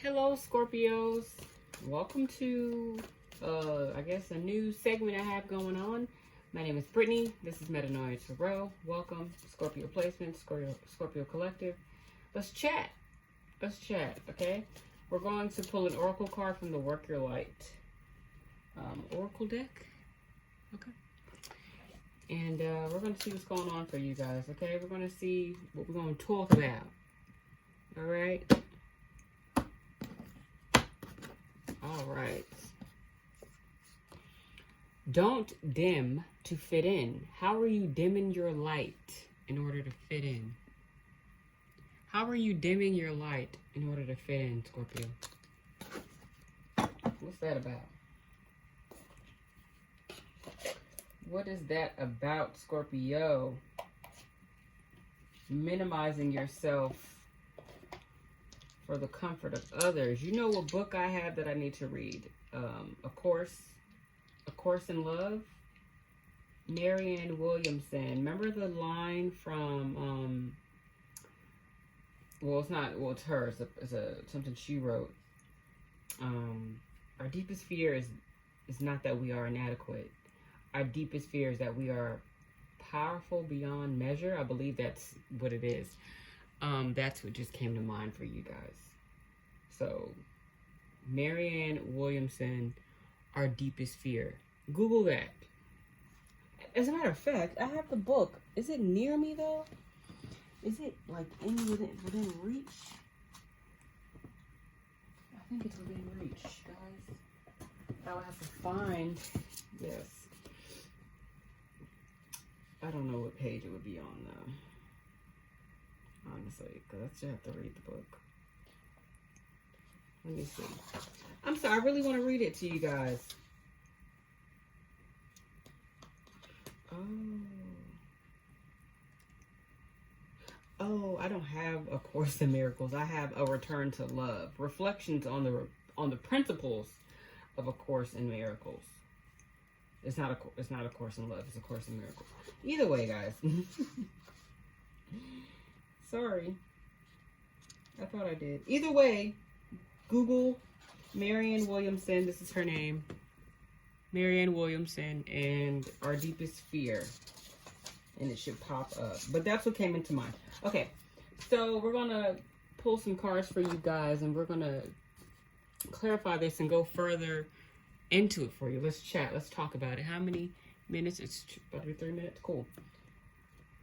Hello, Scorpios. Welcome to, I guess, a new segment I have going on. My name is Brittany. This is Metanoia Tarot. Welcome, Scorpio Placement, Scorpio Collective. Let's chat. Okay? We're going to pull an oracle card from the Work Your Light oracle deck. Okay. And we're going to see what's going on for you guys, okay? We're going to see what we're going to talk about. All right? All right. Don't dim to fit in. How are you dimming your light in order to fit in? How are you dimming your light in order to fit in, Scorpio? What's that about? What is that about, Scorpio? Minimizing yourself for the comfort of others. You know what book I have that I need to read? A Course in Love. Marianne Williamson. Remember the line from it's hers. It's something she wrote. Our deepest fear is not that we are inadequate. Our deepest fear is that we are powerful beyond measure. I believe that's what it is. That's what just came to mind for you guys. So, Marianne Williamson, Our Deepest Fear. Google that. As a matter of fact, I have the book. Is it near me though? Is it like within reach? I think it's within reach, guys. I'll have to find. Yes. I don't know what page it would be on though. Honestly, because I still have to read the book. Let me see. I'm sorry, I really want to read it to you guys. Oh, I don't have A Course in Miracles. I have A Return to Love. Reflections on the principles of A Course in Miracles. It's not a Course in Love. It's A Course in Miracles. Either way, guys. Sorry. I thought I did. Either way, Google Marianne Williamson. This is her name. Marianne Williamson and Our Deepest Fear. And it should pop up. But that's what came into mind. Okay. So we're going to pull some cards for you guys. And we're going to clarify this and go further into it for you. Let's chat. Let's talk about it. How many minutes? It's about to be 3 minutes. Cool.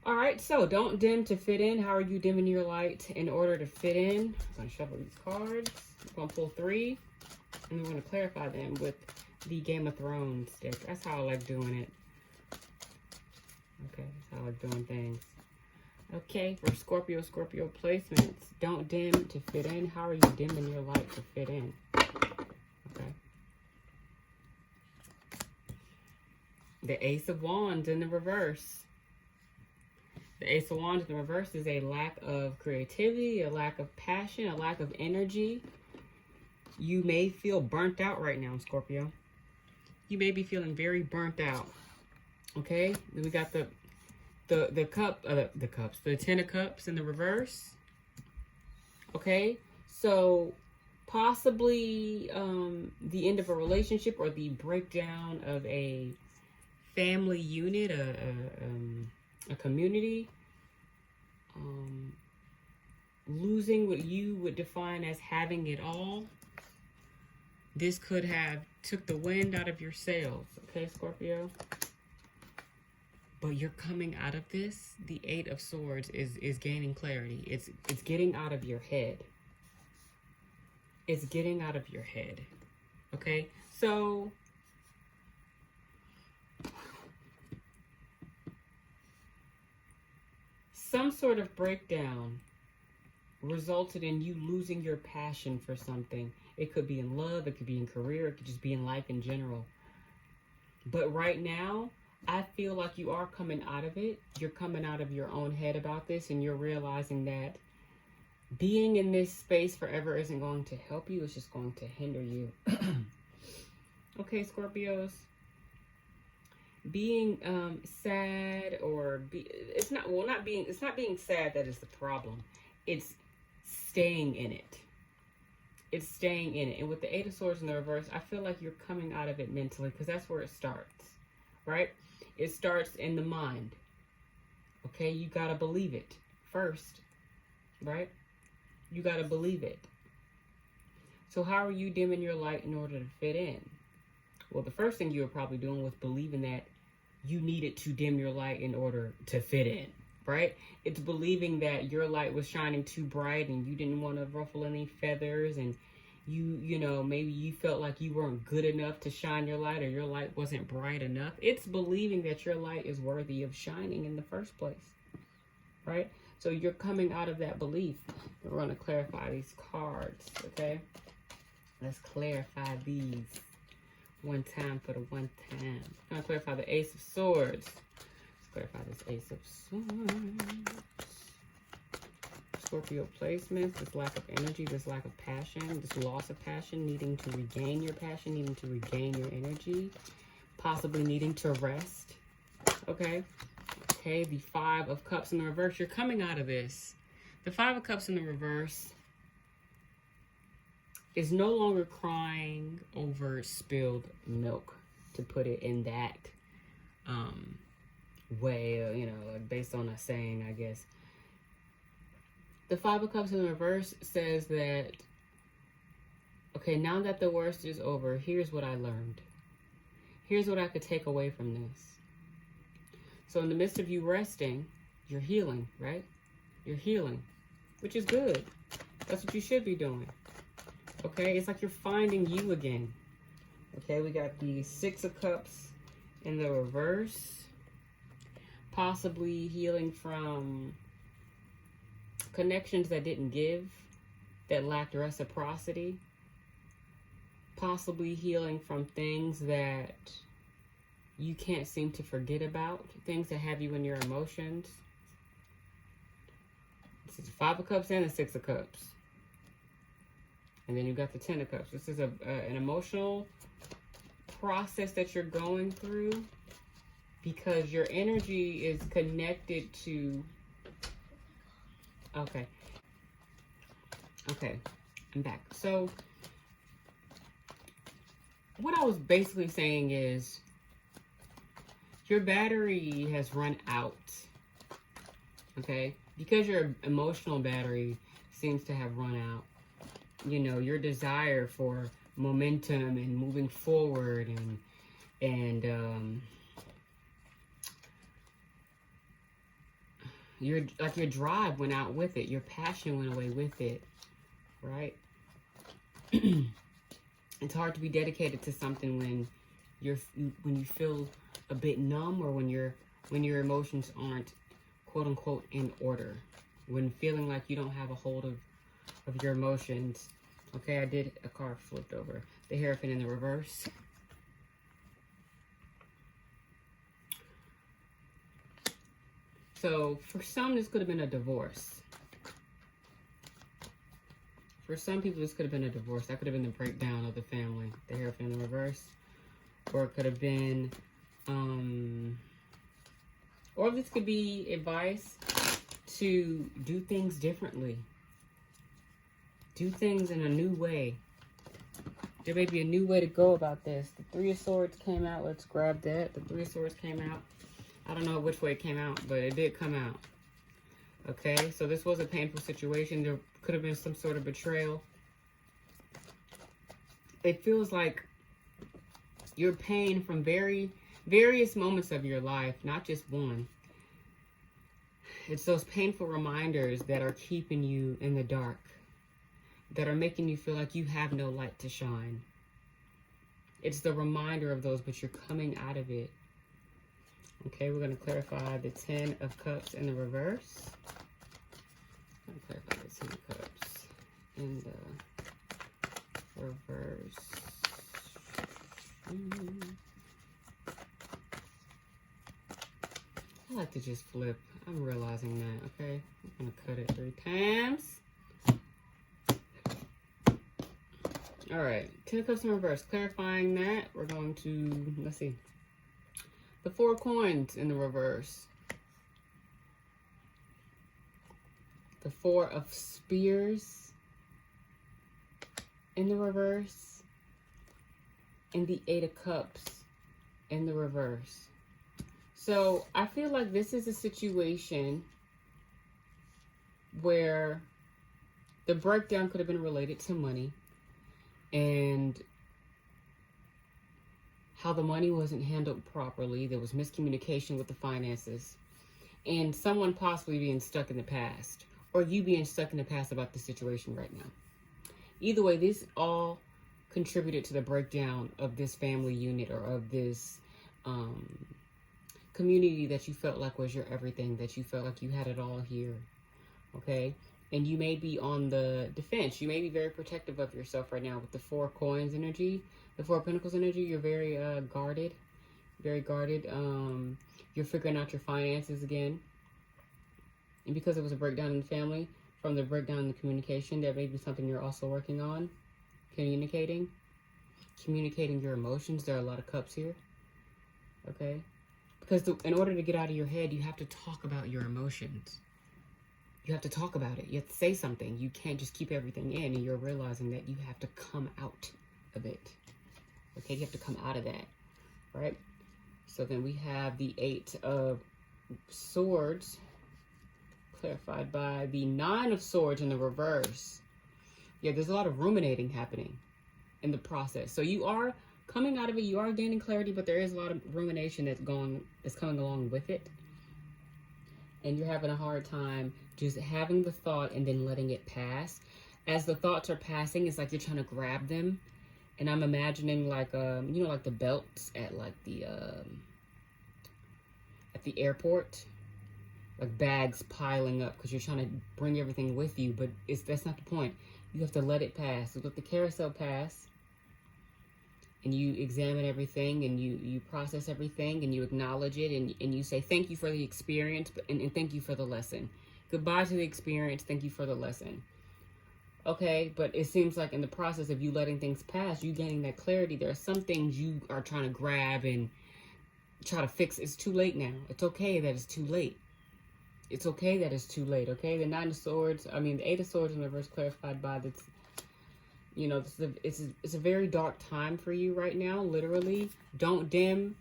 All right, so don't dim to fit in. How are you dimming your light in order to fit in? I'm going to shuffle these cards. I'm going to pull 3, and we're going to clarify them with the Game of Thrones deck. That's how I like doing it. Okay, that's how I like doing things. Okay, for Scorpio placements, don't dim to fit in. How are you dimming your light to fit in? Okay. The Ace of Wands in the reverse. The Ace of Wands in the reverse is a lack of creativity, a lack of passion, a lack of energy. You may feel burnt out right now, Scorpio. You may be feeling very burnt out. Okay? Then we got the cups, the 10 of Cups in the reverse. Okay? So possibly the end of a relationship or the breakdown of a family unit, a community, losing what you would define as having it all. This could have took the wind out of your sails, okay, Scorpio? But you're coming out of this. The 8 of Swords is gaining clarity. It's getting out of your head. It's getting out of your head, okay? So some sort of breakdown resulted in you losing your passion for something. It could be in love, it could be in career, it could just be in life in general. But right now, I feel like you are coming out of it. You're coming out of your own head about this, and you're realizing that being in this space forever isn't going to help you. It's just going to hinder you. Okay, Scorpios. Being sad or it's not being sad that is the problem. It's staying in it. it's staying in it. And with the Eight of Swords in the reverse, I feel like you're coming out of it mentally, because that's where it starts, right? It starts in the mind. Okay, you got to believe it first, right? You got to believe it. So how are you dimming your light in order to fit in? Well, the first thing you were probably doing was believing that you needed to dim your light in order to fit in, right? It's believing that your light was shining too bright and you didn't want to ruffle any feathers, and you know, maybe you felt like you weren't good enough to shine your light, or your light wasn't bright enough. It's believing that your light is worthy of shining in the first place, right? So you're coming out of that belief. We're going to clarify these cards, okay? Let's clarify these one time for the one time. I'm going to clarify the Ace of Swords. Let's clarify this Ace of Swords. Scorpio placements, this lack of energy, this lack of passion, this loss of passion, needing to regain your passion, needing to regain your energy, possibly needing to rest. Okay? Okay, the Five of Cups in the reverse. You're coming out of this. The Five of Cups in the reverse is no longer crying over spilled milk, to put it in that way, you know, based on a saying, I guess. The Five of Cups in the reverse says that, okay, now that the worst is over, here's what I learned. Here's what I could take away from this. So in the midst of you resting, you're healing, right? You're healing, which is good. That's what you should be doing. Okay, it's like you're finding you again. Okay, we got the Six of Cups in the reverse. Possibly healing from connections that didn't give, that lacked reciprocity. Possibly healing from things that you can't seem to forget about. Things that have you in your emotions. This is the Five of Cups and the Six of Cups. And then you've got the Ten of Cups. This is an emotional process that you're going through because your energy is connected to... Okay. Okay. I'm back. So, what I was basically saying is your battery has run out. Okay? Because your emotional battery seems to have run out. You know, your desire for momentum and moving forward and your drive went out with it. Your passion went away with it, right? It's hard to be dedicated to something when you feel a bit numb, or when your emotions aren't quote unquote in order. When feeling like you don't have a hold of your emotions. Okay, I did a card flipped over. The Hierophant in the reverse. So, for some, this could have been a divorce. For some people, this could have been a divorce. That could have been the breakdown of the family. The Hierophant in the reverse. Or it could have been, or this could be advice to do things differently. Do things in a new way. There may be a new way to go about this. The Three of Swords came out. Let's grab that. The Three of Swords came out. I don't know which way it came out, but it did come out. Okay, so this was a painful situation. There could have been some sort of betrayal. It feels like you're paying from various moments of your life, not just one. It's those painful reminders that are keeping you in the dark, that are making you feel like you have no light to shine. It's the reminder of those, but you're coming out of it. Okay, we're going to clarify the Ten of Cups in the reverse. I'm going to clarify the Ten of Cups in the reverse. I like to just flip. I'm realizing that, okay? I'm going to cut it 3 times. All right, Ten of Cups in reverse. Clarifying that, we're going to, let's see, the Four of Coins in the reverse. The Four of Spears. in the reverse, and the 8 of Cups in the reverse. So I feel like this is a situation where the breakdown could have been related to money and how the money wasn't handled properly. There was miscommunication with the finances, and someone possibly being stuck in the past, or you being stuck in the past about the situation right now. Either way, this all contributed to the breakdown of this family unit, or of this community that you felt like was your everything, that you felt like you had it all here. Okay? And you may be on the defense. You may be very protective of yourself right now with the 4 coins energy, the 4 pentacles energy. You're very guarded, very guarded. You're figuring out your finances again. And because it was a breakdown in the family, from the breakdown in the communication, that may be something you're also working on. Communicating your emotions. There are a lot of cups here. Okay? Because in order to get out of your head, you have to talk about your emotions. You have to talk about it. You have to say something. You can't just keep everything in, and you're realizing that you have to come out of it. Okay, you have to come out of that, right? So then we have the 8 of Swords, clarified by the 9 of Swords in the reverse. Yeah, there's a lot of ruminating happening in the process. So you are coming out of it. You are gaining clarity, but there is a lot of rumination that's coming along with it. And you're having a hard time just having the thought and then letting it pass. As the thoughts are passing, it's like you're trying to grab them. And I'm imagining like, you know, like the belts at like the airport, like bags piling up because you're trying to bring everything with you. But that's not the point. You have to let it pass. So let the carousel pass. And you examine everything, and you process everything, and you acknowledge it, and you say thank you for the experience, and thank you for the lesson. Goodbye to the experience, thank you for the lesson. Okay, but it seems like in the process of you letting things pass, you gaining that clarity, there are some things you are trying to grab and try to fix. It's too late now. It's okay that it's too late. It's okay that it's too late, okay? The 9 of Swords, the 8 of Swords in the reverse, clarified by the... You know, it's a very dark time for you right now, literally. Don't dim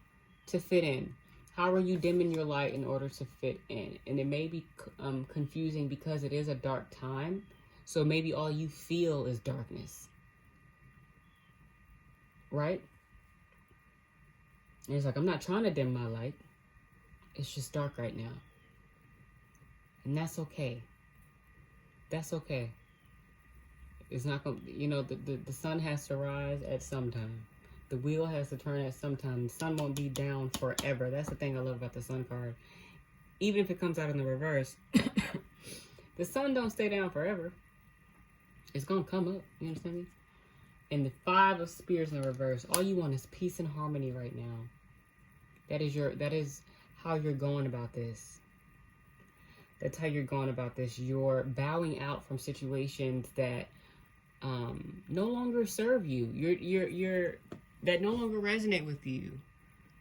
to fit in. How are you dimming your light in order to fit in? And it may be confusing because it is a dark time. So maybe all you feel is darkness. Right? And it's like, I'm not trying to dim my light. It's just dark right now. And that's okay. That's okay. It's not going to, you know, the sun has to rise at some time. The wheel has to turn at some time. The sun won't be down forever. That's the thing I love about the sun card. Even if it comes out in the reverse, the sun don't stay down forever. It's going to come up. You understand me? And the 5 of Spears in the reverse, all you want is peace and harmony right now. That is how you're going about this. That's how you're going about this. You're bowing out from situations that no longer serve you. You're that no longer resonate with you,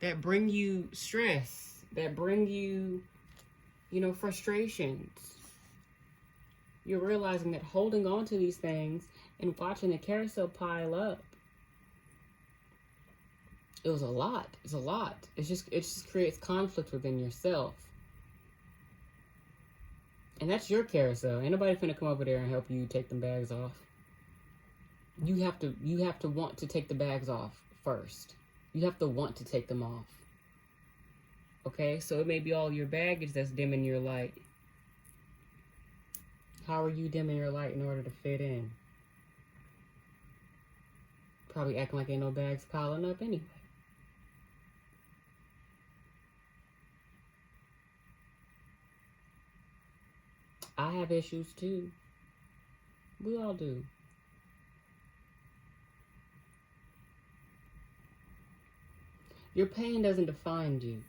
that bring you stress, that bring you, you know, frustrations. You're realizing that holding on to these things and watching the carousel pile up, it was a lot. It's a lot. It just creates conflict within yourself. And that's your carousel. Ain't nobody finna come over there and help you take them bags off. You have to want to take the bags off first. You have to want to take them off. Okay? So it may be all your baggage that's dimming your light. How are you dimming your light in order to fit in? Probably acting like ain't no bags piling up anyway. I have issues too. We all do. Your pain doesn't define you,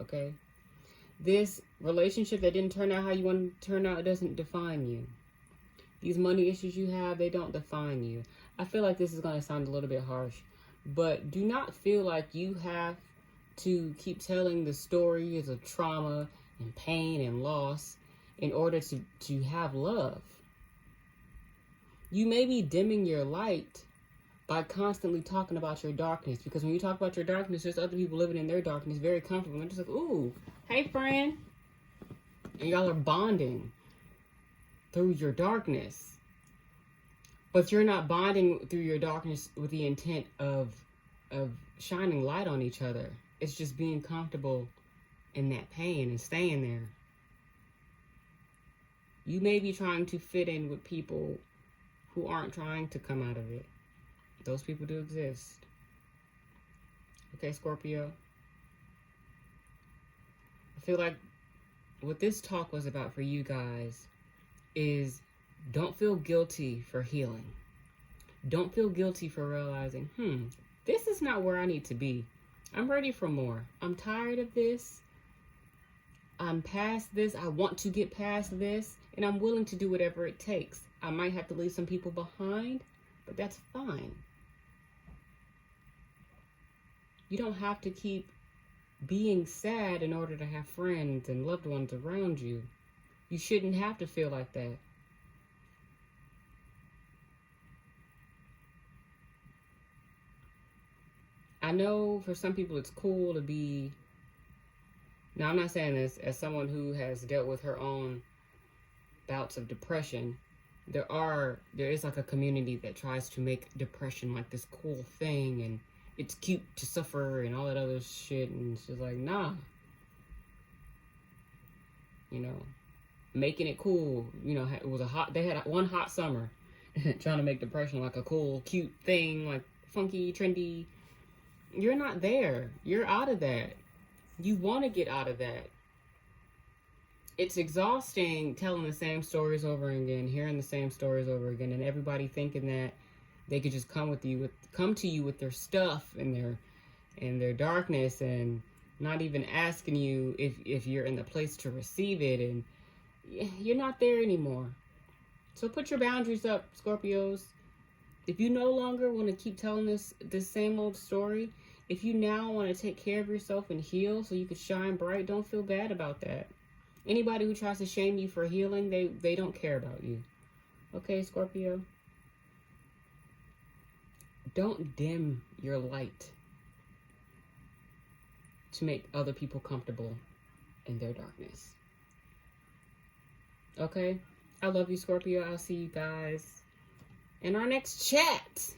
okay? This relationship that didn't turn out how you wanted to turn out, it doesn't define you. These money issues you have, they don't define you. I feel like this is going to sound a little bit harsh, but do not feel like you have to keep telling the stories of trauma and pain and loss in order to have love. You may be dimming your light by constantly talking about your darkness. Because when you talk about your darkness, there's other people living in their darkness very comfortable. And they're just like, ooh, hey, friend. And y'all are bonding through your darkness. But you're not bonding through your darkness with the intent of shining light on each other. It's just being comfortable in that pain and staying there. You may be trying to fit in with people who aren't trying to come out of it. Those people do exist. Okay, Scorpio? I feel like what this talk was about for you guys is don't feel guilty for healing. Don't feel guilty for realizing, this is not where I need to be. I'm ready for more. I'm tired of this. I'm past this. I want to get past this. And I'm willing to do whatever it takes. I might have to leave some people behind, but that's fine. You don't have to keep being sad in order to have friends and loved ones around you. You shouldn't have to feel like that. I know for some people it's cool to be... Now, I'm not saying this as someone who has dealt with her own bouts of depression. There is like a community that tries to make depression like this cool thing, and it's cute to suffer and all that other shit, and it's just like, nah. You know, making it cool, you know, it was they had one hot summer trying to make depression like a cool, cute thing, like funky, trendy. You're not there. You're out of that. You want to get out of that. It's exhausting telling the same stories over again, hearing the same stories over again, and everybody thinking that they could just come to you with their stuff and their darkness, and not even asking you if you're in the place to receive it, and you're not there anymore. So put your boundaries up, Scorpios. If you no longer want to keep telling this same old story, if you now want to take care of yourself and heal so you can shine bright, don't feel bad about that. Anybody who tries to shame you for healing, they don't care about you. Okay, Scorpio? Don't dim your light to make other people comfortable in their darkness. Okay? I love you, Scorpio. I'll see you guys in our next chat.